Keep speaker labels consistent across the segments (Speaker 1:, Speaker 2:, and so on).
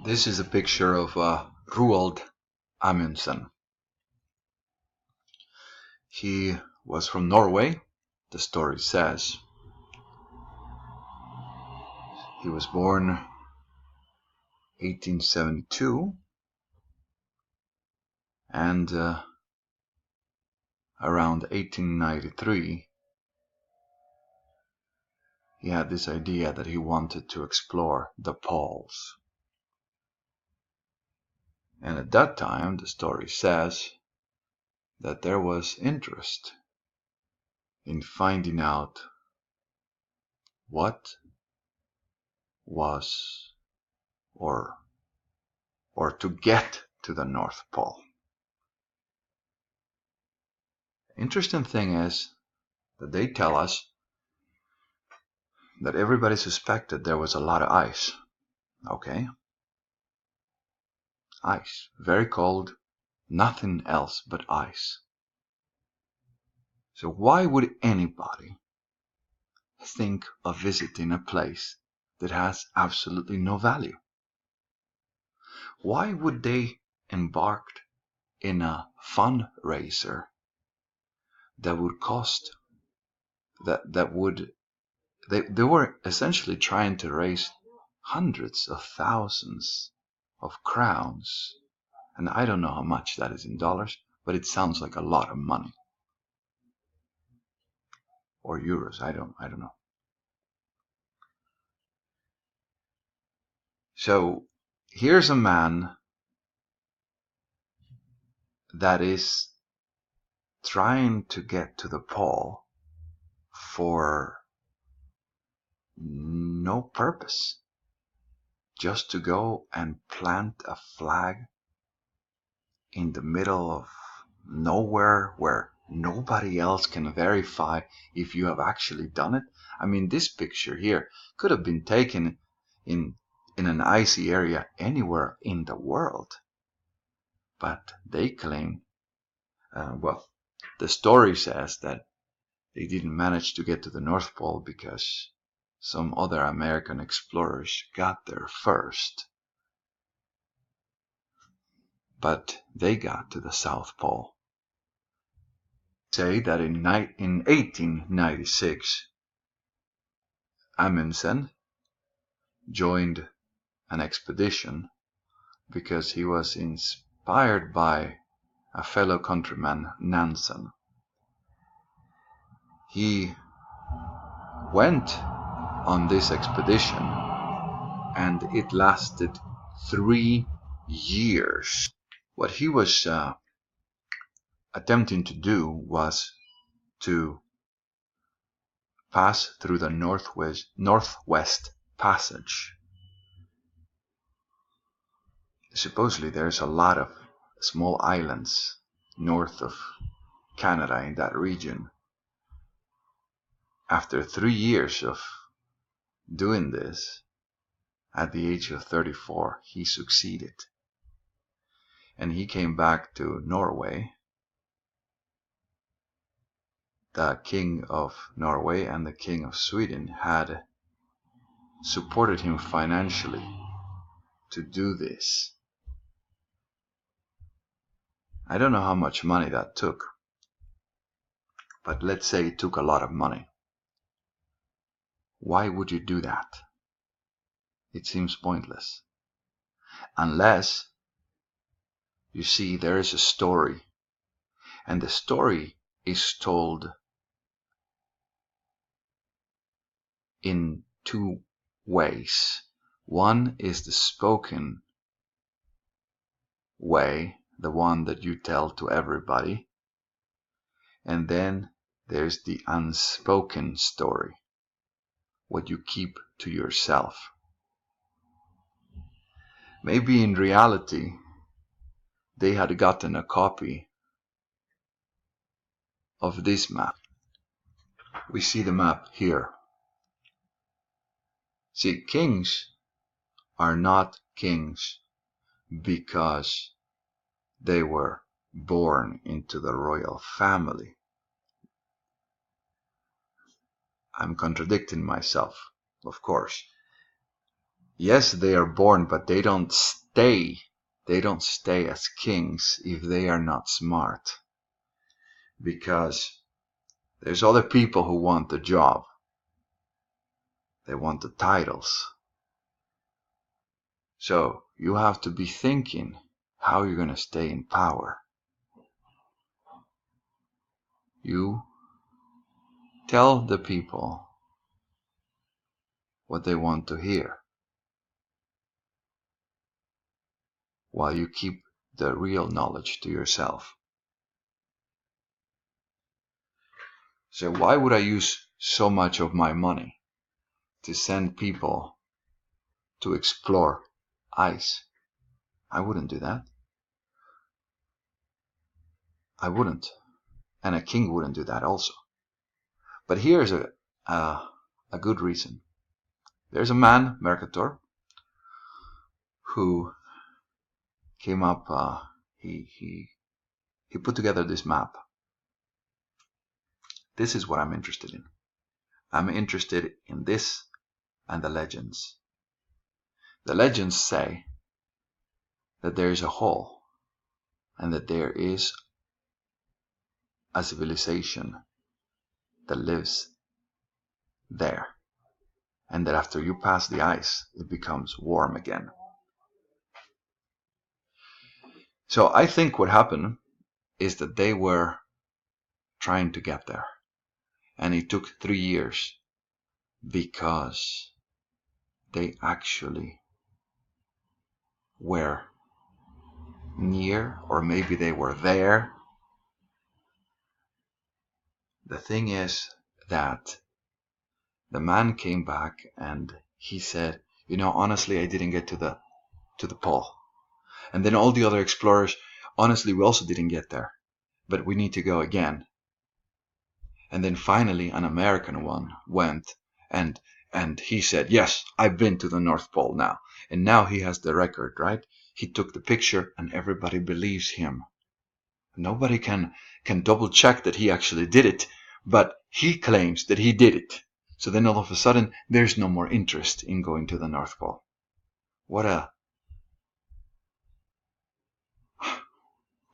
Speaker 1: This is a picture of Roald Amundsen. He was from Norway, the story says. He was born 1872 and around 1893 he had this idea that he wanted to explore the poles. And at that time, the story says that there was interest in finding out what was or to get to the North Pole. Interesting thing is that they tell us that everybody suspected there was a lot of ice. Okay? Ice. Very cold. Nothing else but ice. So why would anybody think of visiting a place that has absolutely no value? Why would they embark in a fundraiser that would cost they were essentially trying to raise hundreds of thousands of crowns, and I don't know how much that is in dollars, but it sounds like a lot of money, or euros. I don't know. So here's a man that is trying to get to the pole for no purpose, just to go and plant a flag in the middle of nowhere where nobody else can verify if you have actually done it. I mean, this picture here could have been taken in an icy area anywhere in the world, but they claim, the story says that they didn't manage to get to the North Pole because some other American explorers got there first. But they got to the South Pole. Say that in 1896, Amundsen joined an expedition because he was inspired by a fellow countryman, Nansen. He went on this expedition and it lasted 3 years. What he was attempting to do was to pass through the Northwest Passage. Supposedly there's a lot of small islands north of Canada in that region. After 3 years of doing this, at the age of 34, he succeeded. And he came back to Norway. The King of Norway and the King of Sweden had supported him financially to do this. I don't know how much money that took, but let's say it took a lot of money. Why would you do that? It seems pointless. Unless, you see, there is a story, and the story is told in two ways. One is the spoken way, the one that you tell to everybody, and then there's the unspoken story, what you keep to yourself. Maybe in reality they had gotten a copy of this map. We see the map here. See, kings are not kings because they were born into the royal family. I'm contradicting myself, of course. yes, they are born, but they don't stay. They don't stay as kings if they are not smart. Because there's other people who want the job. They want the titles. So you have to be thinking how you're going to stay in power. You tell the people what they want to hear, while you keep the real knowledge to yourself. So why would I use so much of my money to send people to explore ice? I wouldn't do that. I wouldn't. And a king wouldn't do that also. But here's a good reason. There's a man, Mercator, who came up, he put together this map. This is what I'm interested in. I'm interested in this and the legends. The legends say that there is a hole and that there is a civilization that lives there, and that after you pass the ice, it becomes warm again. So I think what happened is that they were trying to get there, and it took 3 years because they actually were near, or maybe they were there. The thing is that the man came back and he said, honestly, I didn't get to the pole. And then all the other explorers, honestly, we also didn't get there, but we need to go again. And then finally an American one went, and he said, yes, I've been to the North Pole now. And now he has the record, right? He took the picture and everybody believes him. Nobody can double check that he actually did it, but he claims that he did it. So then all of a sudden there's no more interest in going to the North Pole.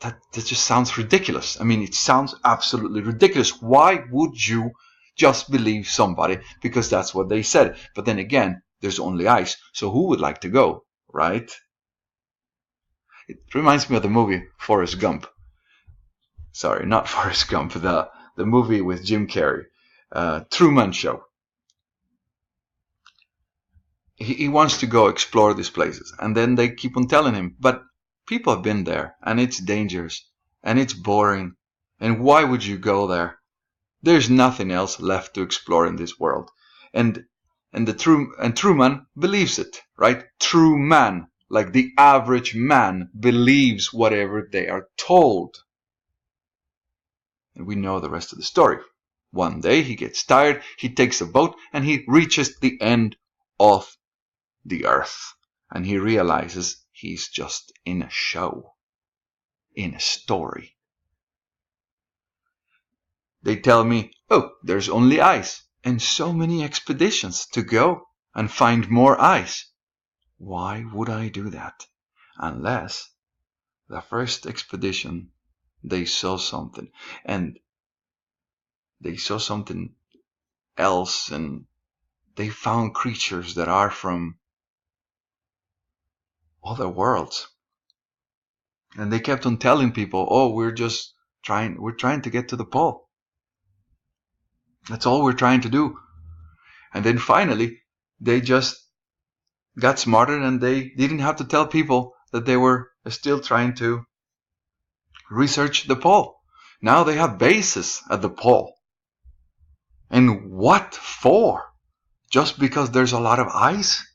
Speaker 1: That just sounds ridiculous. I mean, it sounds absolutely ridiculous. Why would you just believe somebody because that's what they said? But then again, there's only ice, so who would like to go, right? It reminds me of the movie Forrest Gump. Sorry, not Forrest Gump, the movie with Jim Carrey, Truman Show. He wants to go explore these places, and then they keep on telling him, but people have been there, and it's dangerous, and it's boring, and why would you go there? There's nothing else left to explore in this world. And Truman believes it, right? True man, like the average man, believes whatever they are told. And we know the rest of the story. One day he gets tired, he takes a boat, and he reaches the end of the earth. And he realizes he's just in a show, in a story. They tell me, oh, there's only ice, and so many expeditions to go and find more ice. Why would I do that? Unless the first expedition they saw something, and they saw something else, and they found creatures that are from other worlds. And they kept on telling people, oh, we're trying to get to the pole. That's all we're trying to do. And then finally, they just got smarter and they didn't have to tell people that they were still trying to research the pole. Now they have bases at the pole. And what for? Just because there's a lot of ice?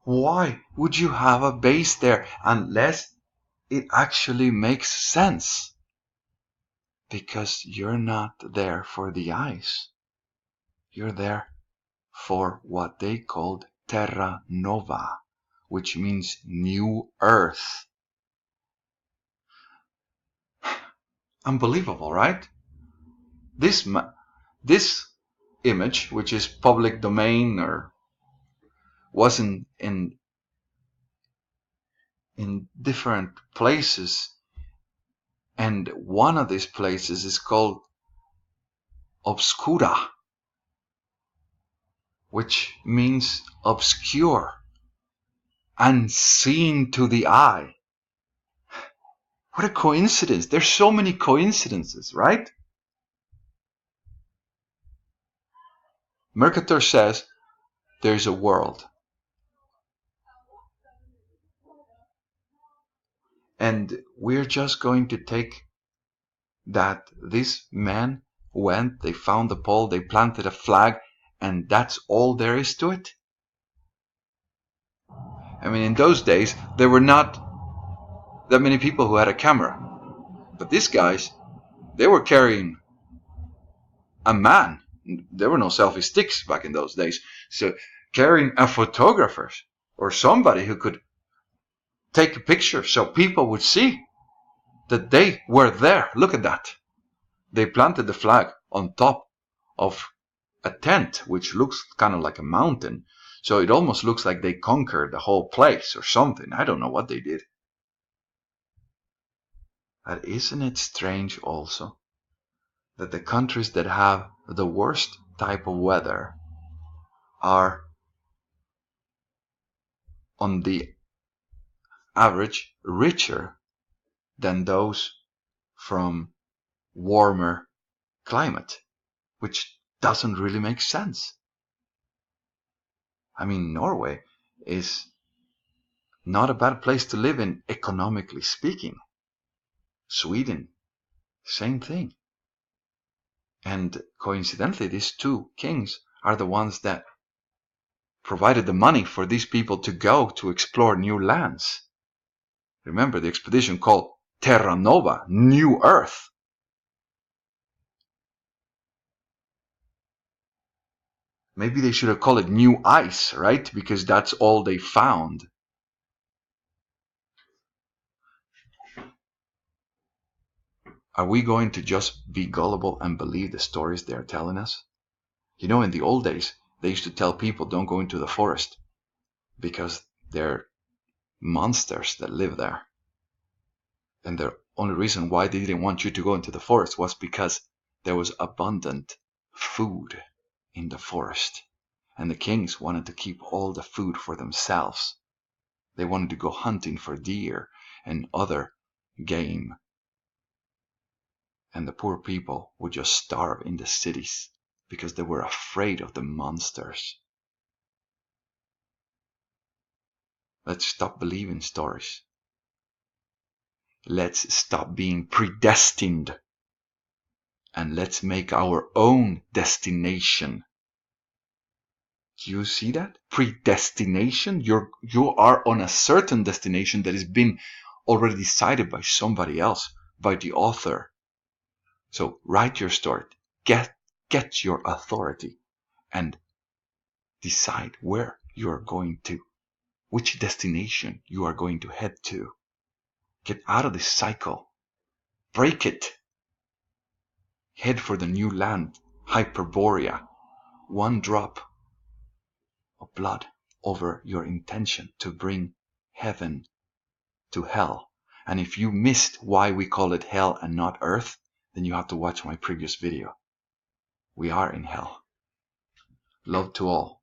Speaker 1: Why would you have a base there unless it actually makes sense? Because you're not there for the ice. You're there for what they called Terra Nova, which means new earth. Unbelievable, right? This image, which is public domain, or was in different places, and one of these places is called obscura, which means obscure, unseen to the eye. What a coincidence. There's so many coincidences, right? Mercator says there's a world. And we're just going to take that this man went, they found the pole, they planted a flag, and that's all there is to it? I mean, in those days, there were not that many people who had a camera. But these guys, they were carrying a man. There were no selfie sticks back in those days. So carrying a photographer or somebody who could take a picture so people would see that they were there. Look at that. They planted the flag on top of a tent, which looks kind of like a mountain. So it almost looks like they conquered the whole place or something. I don't know what they did. But isn't it strange also that the countries that have the worst type of weather are on the average richer than those from warmer climate, which doesn't really make sense. I mean, Norway is not a bad place to live in, economically speaking. Sweden, same thing. And coincidentally, these two kings are the ones that provided the money for these people to go to explore new lands. Remember the expedition called Terra Nova, New Earth. Maybe they should have called it New Ice, right? Because that's all they found. Are we going to just be gullible and believe the stories they're telling us? You know, in the old days, they used to tell people don't go into the forest because there are monsters that live there. And the only reason why they didn't want you to go into the forest was because there was abundant food in the forest. And the kings wanted to keep all the food for themselves. They wanted to go hunting for deer and other game. And the poor people would just starve in the cities because they were afraid of the monsters. Let's stop believing stories. Let's stop being predestined. And let's make our own destination. Do you see that? Predestination. You are on a certain destination that has been already decided by somebody else, by the author. So write your story. Get your authority and decide where you are going to, which destination you are going to head to. Get out of this cycle. Break it. Head for the new land, Hyperborea. One drop of blood over your intention to bring heaven to hell. And if you missed why we call it hell and not earth, then you have to watch my previous video. We are in hell. Love to all.